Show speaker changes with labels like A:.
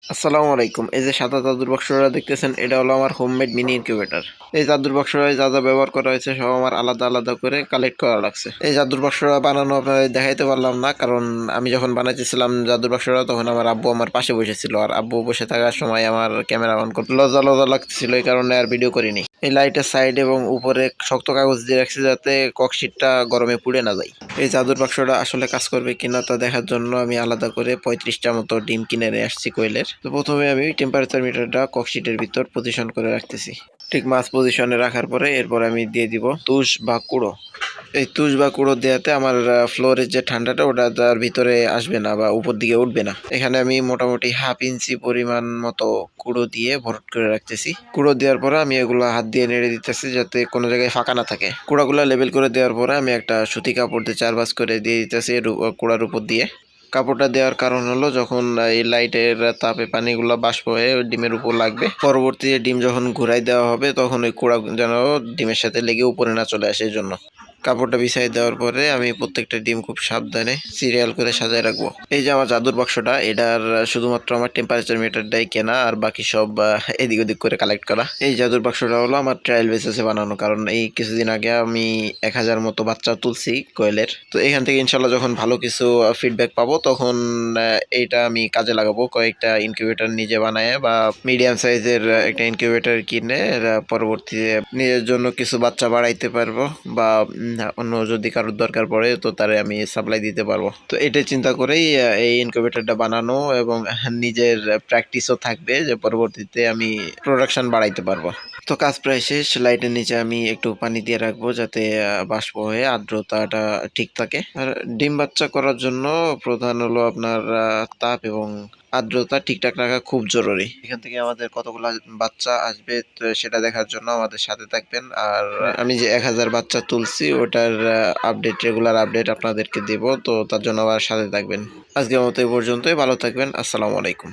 A: আসসালামু আলাইকুম। এই যে সাদা জাদুর বাক্সটা দেখতেছেন, এটা হলো আমার হোমমেড মিনি ইনকিউবেটর। এই জাদুর বাক্সটায় যা যা ব্যবহার করা হয়েছে সব আমার আলাদা আলাদা করে কালেক্ট করা লাগছে। এই জাদুর বাক্সটা বানানো আপনাদের দেখাইতে পারলাম না, কারণ আমি যখন বানাইতেছিলাম জাদুর বাক্সটা তখন আমার আব্বু আমার পাশে বসেছিল, আর আব্বু বসে থাকার সময় আমার ক্যামেরা অন করতে লজ্জা লজ্জা লাগতেছিল, এই কারণে আর ভিডিও করিনি। এই লাইটের সাইড এবং উপরে শক্ত কাগজ দিয়ে রাখছি যাতে ককশিটটা গরমে পুড়ে না যায়। এই জাদুর বাক্সটা আসলে কাজ করবে কিনা তা দেখার জন্য আমি আলাদা করে 35টা মতো ডিম কিনে নিয়ে আসছি কোয়েলের। তো প্রথমে আমি টেম্পারেচার মিটারটা ককশিটের ভিতর পজিশন করে রাখতেছি। ঠিক মাঝ পজিশনে রাখার পরে এরপর আমি দিয়ে দিব তুষ বা কুড়ো। এই তুষ বা কুড়ো দেওয়াতে আমার ফ্লোরের যে ঠান্ডাটা ওটা তার ভিতরে আসবে না বা উপর দিকে উঠবে না। এখানে আমি মোটামুটি হাফ ইঞ্চি পরিমাণ মতো কুড়ো দিয়ে ভরট করে রাখতেছি। কুড়ো দেওয়ার পরে আমি এগুলো হাত দিয়ে নেড়ে দিতেছি যাতে কোনো জায়গায় ফাঁকা না থাকে। কুড়াগুলো লেবেল করে দেওয়ার পরে আমি একটা সুতি কাপড় দিয়ে 4 ভাঁজ করে দিয়ে দিতেছি কুড়ার উপর দিয়ে। কাপড়টা দেওয়ার কারণ হলো যখন এই লাইটের তাপে পানিগুলো বাষ্প হয়ে ওই ডিমের উপর লাগবে, পরবর্তীতে ডিম যখন ঘুরাই দেওয়া হবে তখন ওই কুড়া যেন ডিমের সাথে লেগে উপরে না চলে আসে, এই জন্য কাপড়টা বিছাই দেওয়ার পরে আমি প্রত্যেকটা ডিম খুব সাবধানে সিরিয়াল করে সাজায় রাখবো। এই যে আমার জাদুর বাক্সটা, এটার শুধুমাত্র আমার টেম্পারেচার মিটারটাই কেনা, আর বাকি সব এদিক ওদিক করে কালেক্ট করা। এই জাদুর বাক্সটা হলো আমার ট্রায়াল বেসিসে বানানো, কারণ এই কিছুদিন আগে আমি 1000 মতো বাচ্চা তুলছি কোয়েলের। তো এখান থেকে ইনশাল্লাহ যখন ভালো কিছু ফিডব্যাক পাবো তখন এইটা আমি কাজে লাগাবো। কয়েকটা ইনকিউবেটর নিজে বানায় বা মিডিয়াম সাইজের একটা ইনকিউবেটর কিনে পরবর্তীতে নিজের জন্য কিছু বাচ্চা বাড়াইতে পারবো, বা অন্য যদি কারোর দরকার পড়ে তো তারে আমি সাপ্লাই দিতে পারবো। তো এটা চিন্তা করেই এই ইনকিউবেটরটা বানানো, এবং নিজের প্র্যাকটিসও থাকবে যে পরবর্তীতে আমি প্রোডাকশন বাড়াইতে পারবো। তো কাজ প্রায় শেষ। লাইটের নিচে আমি একটু পানি দিয়ে রাখবো যাতে বাষ্প হয়ে আর্দ্রতাটা ঠিক থাকে। আর ডিম বাচ্চা করার জন্য প্রধান হলো আপনার তাপ এবং আর্দ্রতা ঠিকঠাক রাখা খুব জরুরি। এখান থেকে আমাদের কতগুলা বাচ্চা আসবে তো সেটা দেখার জন্য আমাদের সাথে থাকবেন। আর আমি যে 1000 বাচ্চা তুলছি ওটার রেগুলার আপডেট আপনাদেরকে দেব, তো তার জন্য আবার সাথে থাকবেন। আজকের মতো এই পর্যন্তই। ভালো থাকবেন। আসসালামু আলাইকুম।